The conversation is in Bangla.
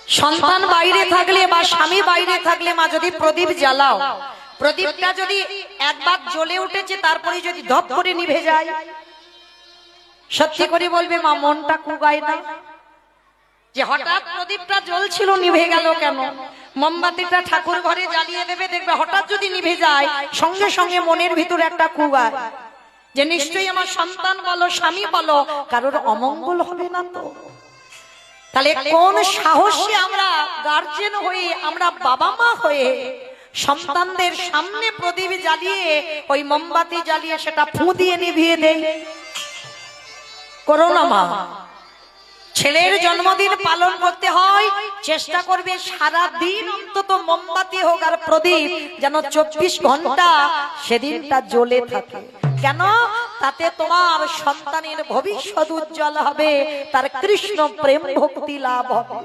সন্তান বাইরে থাকলে বা স্বামী বাইরে থাকলে মা যদি প্রদীপ জ্বালাও, প্রদীপটা যদি একবার জ্বলে উঠেছে তারপরে যদি ধপ করে নিভে যায়, সত্যি করে বলবে মা মনটা কুগায় না? যে হঠাৎ প্রদীপটা জ্বলছিল নিভে গেল কেন? মোমবাতিটা ঠাকুর ঘরে জ্বালিয়ে দেবে, দেখবে হঠাৎ যদি নিভে যায় সঙ্গে সঙ্গে মনের ভিতরে একটা কুগায় যে নিশ্চয়ই আমার সন্তান বলো স্বামী বলো কারোর অমঙ্গল হবে না তো। তাহলে কোন সাহসে আমরা গার্জেন হয়ে, আমরা বাবা মা হয়ে সন্তানদের সামনে প্রদীপ জ্বালিয়ে ওই মোমবাতি জ্বালিয়ে সেটা ফু দিয়ে নিভিয়ে দেই? করো না মা। ছেলের জন্মদিন পালন করতে হয়, চেষ্টা করবে সারা দিন অন্তত মোমবাতি হোক আর প্রদীপ যেন 24 ঘন্টা সেদিনটা জ্বলে থাকে। কেন? তাতে তোমার সন্তানের ভবিষ্যৎ উজ্জ্বল হবে, তার কৃষ্ণ প্রেম ভক্তি লাভ হবে।